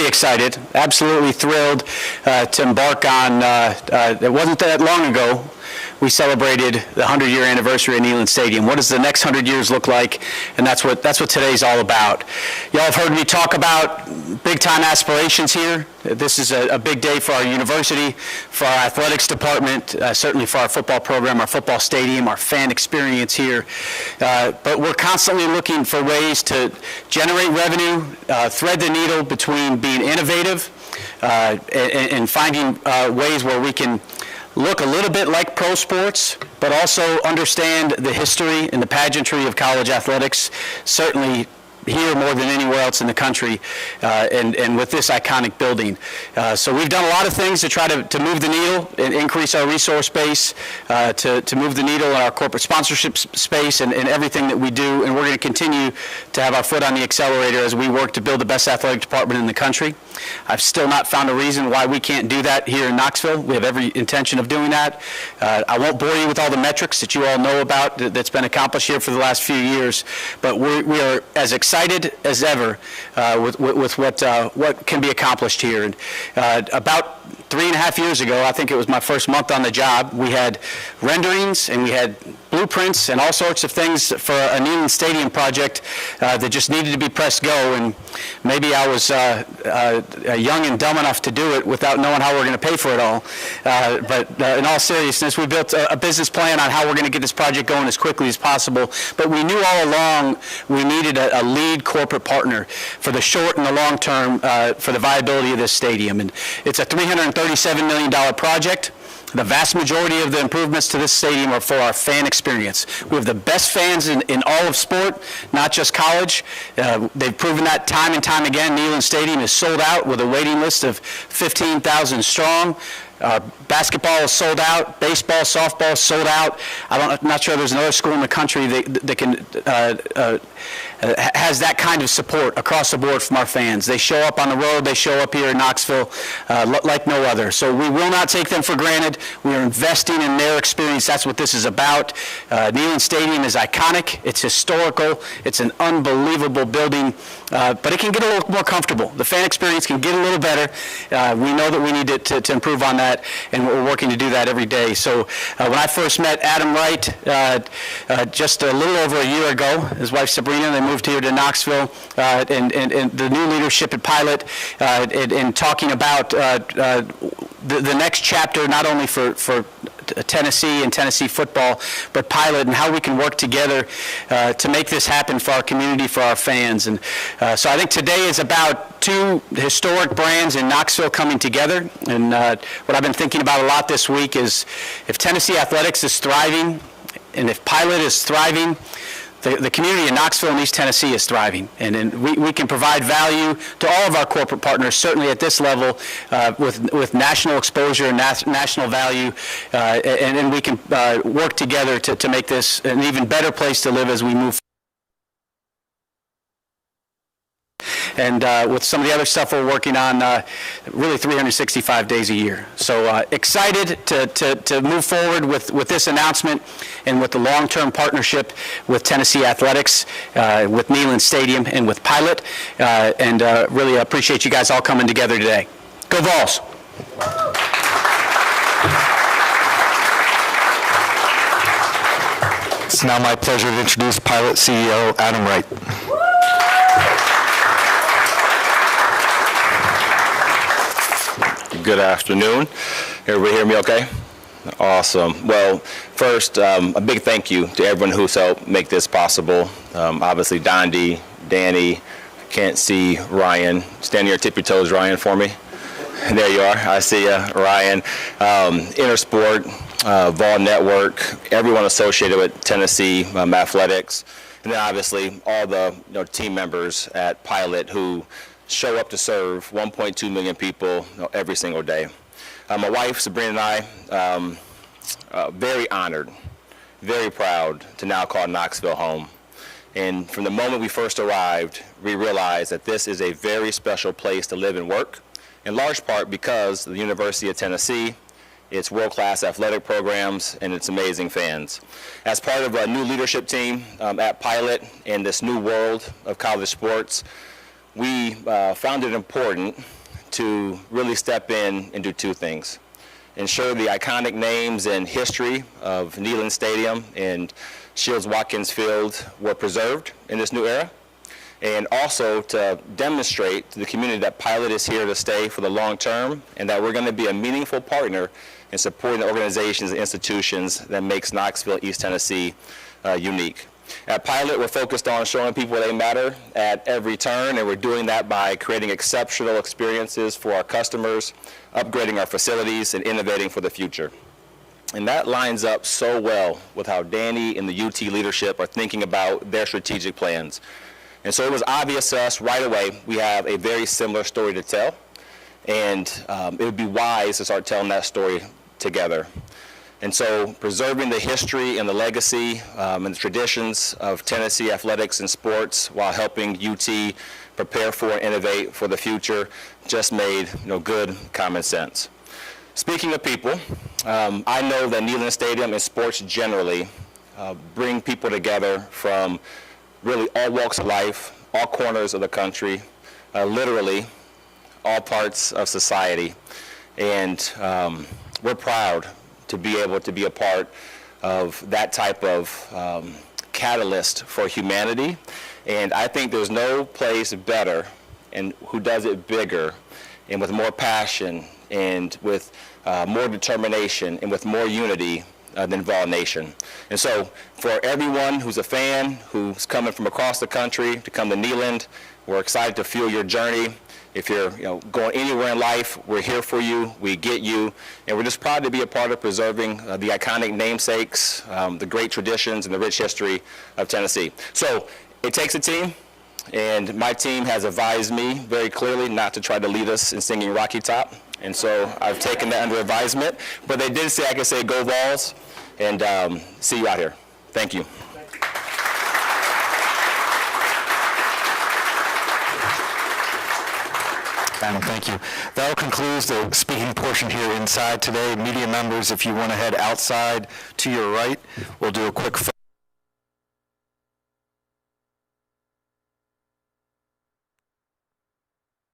very excited, absolutely thrilled to embark on, it wasn't that long ago, we celebrated the 100-year anniversary of Neyland Stadium. What does the next 100 years look like? And that's what today's all about. Y'all have heard me talk about big-time aspirations here. This is a big day for our university, for our athletics department, certainly for our football program, our football stadium, our fan experience here. But we're constantly looking for ways to generate revenue, thread the needle between being innovative and finding ways where we can look a little bit like pro sports, but also understand the history and the pageantry of college athletics, certainly here more than anywhere else in the country, and with this iconic building. So we've done a lot of things to try to move the needle and increase our resource base, to move the needle in our corporate sponsorship space and everything that we do, and we're going to continue to have our foot on the accelerator as we work to build the best athletic department in the country. I've still not found a reason why we can't do that here in Knoxville. We have every intention of doing that. I won't bore you with all the metrics that you all know about that's been accomplished here for the last few years, but we are as excited as ever with what can be accomplished here. And about 3.5 years ago, I think it was my first month on the job, we had renderings and we had blueprints and all sorts of things for a Neyland Stadium project that just needed to be pressed go. And maybe I was young and dumb enough to do it without knowing how we're going to pay for it all. But in all seriousness, we built a business plan on how we're going to get this project going as quickly as possible. But we knew all along we needed a lead corporate partner for the short and the long term for the viability of this stadium. And it's a $337 million project. The vast majority of the improvements to this stadium are for our fan experience. We have the best fans in all of sport, not just college. They've proven that time and time again. Neyland Stadium is sold out with a waiting list of 15,000 strong. Basketball is sold out. Baseball, softball is sold out. I'm not sure there's another school in the country that can has that kind of support across the board from our fans. They show up on the road. They show up here in Knoxville like no other. So we will not take them for granted. We are investing in their experience. That's what this is about. Neyland Stadium is iconic. It's historical. It's an unbelievable building, but it can get a little more comfortable. The fan experience can get a little better. We know that we need to improve on that, and we're working to do that every day. So when I first met Adam Wright just a little over a year ago, his wife Sabrina, they moved here to Knoxville, and the new leadership at Pilot, and talking about the next chapter, not only for Tennessee and Tennessee football, but Pilot, and how we can work together to make this happen for our community, for our fans. And so I think today is about two historic brands in Knoxville coming together. And what I've been thinking about a lot this week is if Tennessee athletics is thriving, and if Pilot is thriving, the community in Knoxville and East Tennessee is thriving, and we can provide value to all of our corporate partners, certainly at this level, with national exposure and national value, and we can work together to make this an even better place to live as we move forward. And with some of the other stuff we're working on, really 365 days a year. So excited to move forward with this announcement and with the long-term partnership with Tennessee Athletics, with Neyland Stadium, and with Pilot. And really appreciate you guys all coming together today. Go Vols! It's now my pleasure to introduce Pilot CEO Adam Wright. Good afternoon. Everybody hear me okay? Awesome. Well, first, a big thank you to everyone who's helped make this possible. Obviously, Dondi, Danny, I can't see Ryan. Stand here, tip your toes, Ryan, for me. There you are. I see you, Ryan. Intersport, Vol Network, everyone associated with Tennessee Athletics, and then obviously all the team members at Pilot who show up to serve 1.2 million people every single day. My wife, Sabrina, and I, very honored, very proud to now call Knoxville home. And from the moment we first arrived, we realized that this is a very special place to live and work, in large part because of the University of Tennessee, its world-class athletic programs, and its amazing fans. As part of a new leadership team at Pilot in this new world of college sports, we found it important to really step in and do two things. Ensure the iconic names and history of Neyland Stadium and Shields-Watkins Field were preserved in this new era, and also to demonstrate to the community that Pilot is here to stay for the long term and that we're going to be a meaningful partner in supporting the organizations and institutions that makes Knoxville, East Tennessee unique. At Pilot, we're focused on showing people they matter at every turn, and we're doing that by creating exceptional experiences for our customers, upgrading our facilities, and innovating for the future. And that lines up so well with how Danny and the UT leadership are thinking about their strategic plans. And so it was obvious to us right away we have a very similar story to tell, and it would be wise to start telling that story together. And so preserving the history and the legacy and the traditions of Tennessee athletics and sports while helping UT prepare for and innovate for the future just made good common sense. Speaking of people, I know that Neyland Stadium and sports generally bring people together from really all walks of life, all corners of the country, literally all parts of society. And we're proud to be able to be a part of that type of catalyst for humanity. And I think there's no place better and who does it bigger and with more passion and with more determination and with more unity than Vol Nation. And so for everyone who's a fan, who's coming from across the country to come to Neyland, we're excited to fuel your journey. If you're going anywhere in life, we're here for you, we get you, and we're just proud to be a part of preserving the iconic namesakes, the great traditions, and the rich history of Tennessee. So it takes a team, and my team has advised me very clearly not to try to lead us in singing Rocky Top, and so I've taken that under advisement, but they did say I could say go Vols, and see you out here. Thank you. Adam, thank you. That concludes the speaking portion here inside today. Media members, if you want to head outside to your right, we'll do a quick